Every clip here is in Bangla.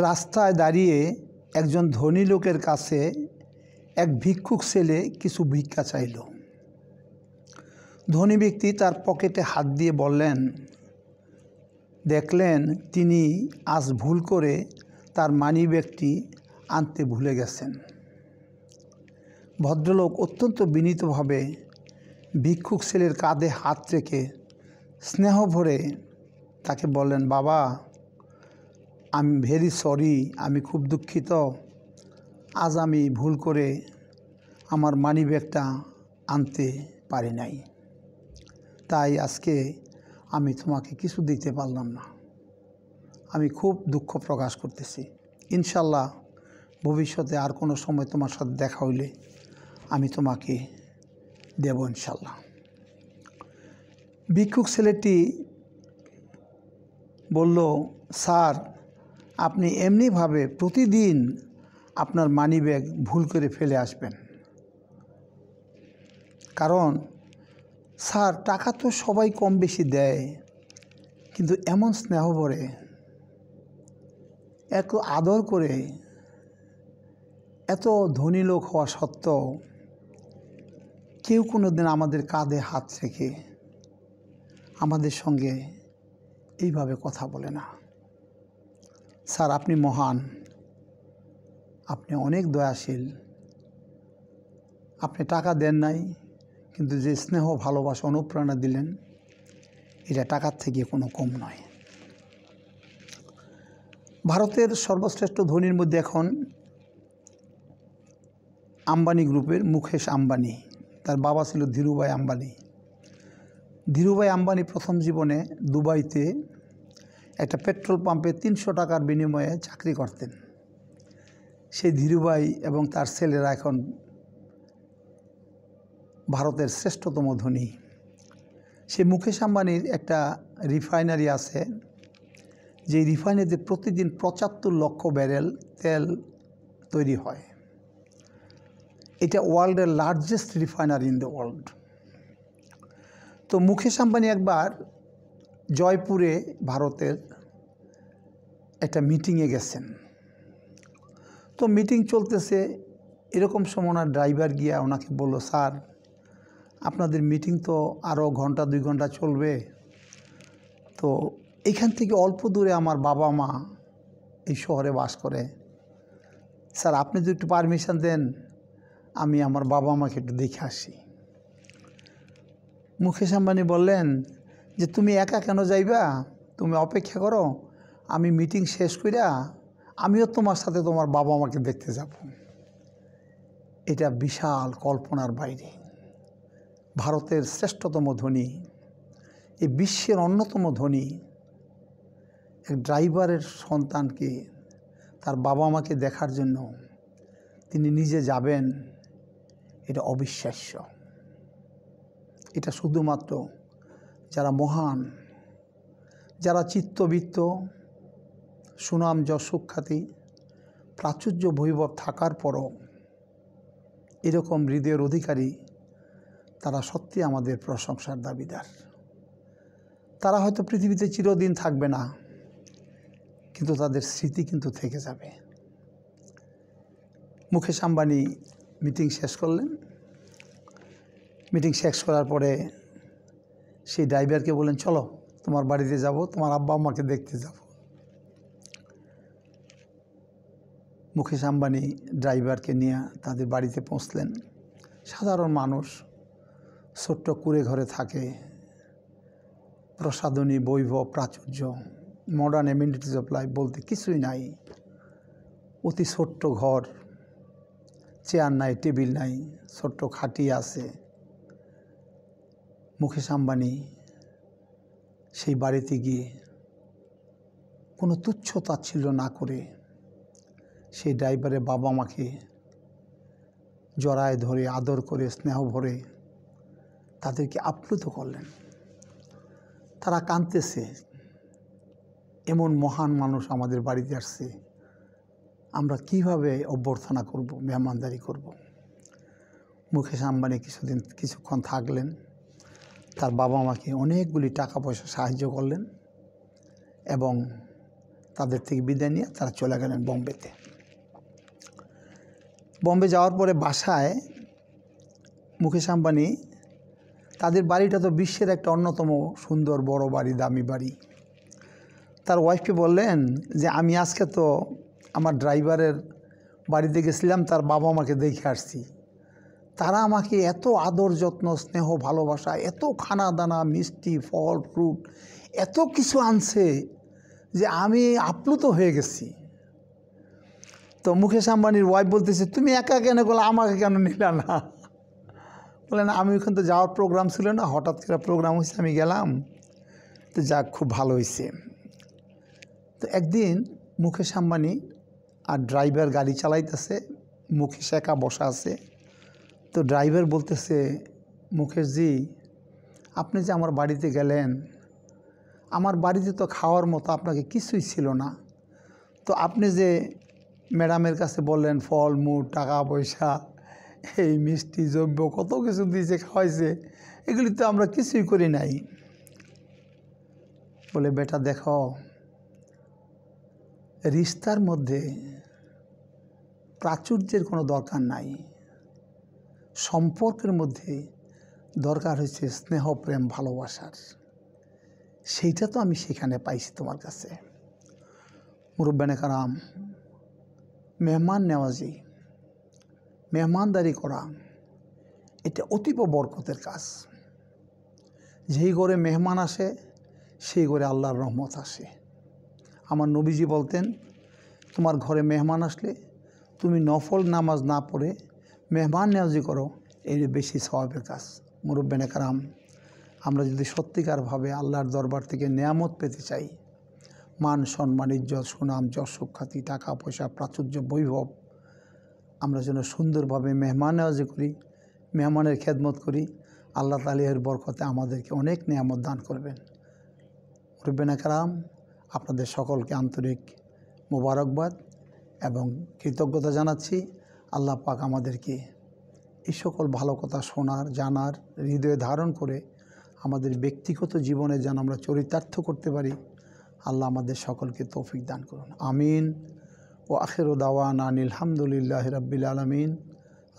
রাস্তায় দাঁড়িয়ে একজন ধনী লোকের কাছে এক ভিক্ষুক ছেলে কিছু ভিক্ষা চাইল। ধনী ব্যক্তি তার পকেটে হাত দিয়ে বললেন, দেখলেন তিনি আজ ভুল করে তার মানিব্যাগটি আনতে ভুলে গেছেন। ভদ্রলোক অত্যন্ত বিনীতভাবে ভিক্ষুক ছেলের কাঁধে হাত রেখে স্নেহ ভরে তাকে বললেন, বাবা, আমি ভেরি সরি, আমি খুব দুঃখিত, আজ আমি ভুল করে আমার মানিব্যাগটা আনতে পারি নাই, তাই আজকে আমি তোমাকে কিছু দিতে পারলাম না। আমি খুব দুঃখ প্রকাশ করতেছি। ইনশাল্লাহ ভবিষ্যতে আর কোনো সময় তোমার সাথে দেখা হইলে আমি তোমাকে দেব ইনশাল্লাহ। ভিক্ষুক ছেলেটি বলল, স্যার, আপনি এমনিভাবে প্রতিদিন আপনার মানিব্যাগ ভুল করে ফেলে আসবেন? কারণ স্যার, টাকা তো সবাই কম বেশি দেয়, কিন্তু এমন স্নেহ ভরে, এত আদর করে, এত ধনী লোক হওয়া সত্ত্বেও কেউ কোনো দিন আমাদের কাঁধে হাত রেখে আমাদের সঙ্গে এইভাবে কথা বলে না। স্যার, আপনি মহান, আপনি অনেক দয়াশীল। আপনি টাকা দেন নাই, কিন্তু যে স্নেহ, ভালোবাসা, অনুপ্রেরণা দিলেন, এটা টাকার থেকে কোনো কম নয়। ভারতের সর্বশ্রেষ্ঠ ধনীর মধ্যে এখন আম্বানি গ্রুপের মুকেশ আম্বানি, তার বাবা ছিল ধীরুভাই আম্বানি। ধীরুভাই আম্বানি প্রথম জীবনে দুবাইতে একটা পেট্রোল পাম্পে 300 টাকার বিনিময়ে চাকরি করতেন। সেই ধীরুভাই এবং তার ছেলেরা এখন ভারতের শ্রেষ্ঠতম ধনী। সেই মুকেশ আম্বানির একটা রিফাইনারি আছে, যে রিফাইনারিতে প্রতিদিন 75 লক্ষ ব্যারেল তেল তৈরি হয়। এটা ওয়ার্ল্ডের largest refinery in the world. তো মুকেশ আম্বানি একবার জয়পুরে ভারতের একটা মিটিংয়ে গেছেন। তো মিটিং চলতেছে, এরকম সময় ওনার ড্রাইভার গিয়া ওনাকে বলল, স্যার, আপনাদের মিটিং তো আরও ঘন্টা 2 ঘন্টা চলবে, তো এখান থেকে অল্প দূরে আমার বাবা মা এই শহরে বাস করে, স্যার আপনি যদি একটু পারমিশন দেন আমি আমার বাবা মাকে একটু দেখে আসি। মুকেশ আম্বানি বললেন যে, তুমি একা কেন যাইবা, তুমি অপেক্ষা করো, আমি মিটিং শেষ কইরা আমিও তোমার সাথে তোমার বাবা মাকে দেখতে যাব। এটা বিশাল কল্পনার বাইরে। ভারতের শ্রেষ্ঠতম ধনী, এই বিশ্বের অন্যতম ধনী এক ড্রাইভারের সন্তানকে তার বাবা মাকে দেখার জন্য তিনি নিজে যাবেন, এটা অবিশ্বাস্য। এটা শুধুমাত্র যারা মহান, যারা চিত্তবৃত্ত, সুনাম, যশ, সুখ্যাতি, প্রাচুর্য, বৈভব থাকার পরও এরকম হৃদয়ের অধিকারী, তারা সত্যি আমাদের প্রশংসার দাবিদার। তারা হয়তো পৃথিবীতে চিরদিন থাকবে না, কিন্তু তাদের স্মৃতি কিন্তু থেকে যাবে। মুকেশ আম্বানি মিটিং শেষ করলেন। মিটিং শেষ করার পরে সেই ড্রাইভারকে বললেন, চলো তোমার বাড়িতে যাব, তোমার আব্বা আম্মাকে দেখতে যাব। মুকেশ আম্বানি ড্রাইভারকে নিয়ে তাদের বাড়িতে পৌঁছলেন। সাধারণ মানুষ, ছোট্ট কুঁড়ে ঘরে থাকে, প্রসাধনী, বৈভব, প্রাচুর্য, মডার্ন এমিনিটিস অফ লাইফ বলতে কিছুই নাই। অতি ছোট্ট ঘর, চেয়ার নাই, টেবিল নাই, ছোট্ট খাটি আছে। মুকেশ আম্বানি সেই বাড়িতে গিয়ে কোনো তুচ্ছ তাচ্ছিল্য না করে সেই ড্রাইভারের বাবা মাকে জড়ায় ধরে আদর করে স্নেহ ভরে তাদেরকে আপ্লুত করলেন। তারা কাঁদতেছে, এমন মহান মানুষ আমাদের বাড়িতে আসছে, আমরা কিভাবে অভ্যর্থনা করব, মেহমানদারি করব। মুকেশ আম্বানি কিছুক্ষণ থাকলেন, তার বাবা মাকে অনেকগুলি টাকা পয়সা সাহায্য করলেন এবং তাদের থেকে বিদায় নিয়ে তারা চলে গেলেন বম্বেতে। বম্বে যাওয়ার পরে বাসায় মুকেশ আম্বানি, তাদের বাড়িটা তো বিশ্বের একটা অন্যতম সুন্দর বড় বাড়ি, দামি বাড়ি। তার ওয়াইফকে বললেন যে আমি আজকে তো আমার ড্রাইভারের বাড়িতে গেছিলাম, তার বাবা মাকে দেখে আসছি। তারা আমাকে এত আদর যত্ন, স্নেহ, ভালোবাসা, এত খানা দানা, মিষ্টি, ফল, ফ্রুট, এত কিছু আনছে যে আমি আপ্লুত হয়ে গেছি। তো মুকেশ আম্বানির ওয়াইফ বলতেছে, তুমি একা কেন গেলে, আমাকে কেন নিলা না? বলেন আমি ওখান তো যাওয়ার প্রোগ্রাম ছিল না, হঠাৎ করে প্রোগ্রাম হয়েছে, আমি গেলাম। তো যাক, খুব ভালো হয়েছে। তো একদিন মুকেশ আম্বানি আর ড্রাইভার গাড়ি চালাইতেছে, মুকেশ একা বসা আছে। তো ড্রাইভার বলতেছে, মুকেশজি, আপনি যে আমার বাড়িতে গেলেন, আমার বাড়িতে তো খাওয়ার মতো আপনাকে কিছুই ছিল না। তো আপনি যে ম্যাডামের কাছে বললেন ফল মূল, টাকা পয়সা, এই মিষ্টি দ্রব্য কত কিছু দিয়েছে, খাওয়াইছে, এগুলি তো আমরা কিছুই করি নাই। বলে, বেটা দেখো, রিশতার মধ্যে প্রাচুর্যের কোনো দরকার নাই, সম্পর্কের মধ্যে দরকার হচ্ছে স্নেহ, প্রেম, ভালোবাসার। সেইটা তো আমি সেখানে পাইছি তোমার কাছে। মুরব্বানে কারাম, মেহমান নেওয়াজি, মেহমানদারি করা, এটা অতীব বরকতের কাজ। যেই ঘরে মেহমান আসে সেই ঘরে আল্লাহর রহমত আসে। আমার নবীজি বলতেন, তোমার ঘরে মেহমান আসলে তুমি নফল নামাজ না পড়ে মেহমান নেওয়াজি করো, এর বেশি সওয়াবের কাজ। মুরব্বানে কারাম, আমরা যদি সত্যিকারভাবে আল্লাহর দরবার থেকে নেয়ামত পেতে চাই, মান, সম্মান, ইজ্জত, সুনাম, যশ, সুখ্যাতি, টাকা পয়সা, প্রাচুর্য, বৈভব, আমরা যেন সুন্দরভাবে মেহমান নেওয়াজি করি, মেহমানের খেদমত করি। আল্লাহ তাআলা এর বরকতে আমাদেরকে অনেক নেয়ামত দান করবেন। মুরব্বানে কারাম, আপনাদের সকলকে আন্তরিক মোবারকবাদ এবং কৃতজ্ঞতা জানাচ্ছি। আল্লাহ পাক আমাদেরকে এই সকল ভালো কথা শোনার, জানার, হৃদয়ে ধারণ করে আমাদের ব্যক্তিগত জীবনে যেন আমরা চরিতার্থ করতে পারি। আল্লাহ আমাদের সকলকে তৌফিক দান করুন। আমিন। ও আখিরু দাওয়ানা আনিল হামদুলিল্লাহি রাব্বিল আলামিন।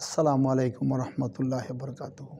আসসালামু আলাইকুম ওয়া রাহমাতুল্লাহি ওয়া বারাকাতুহু।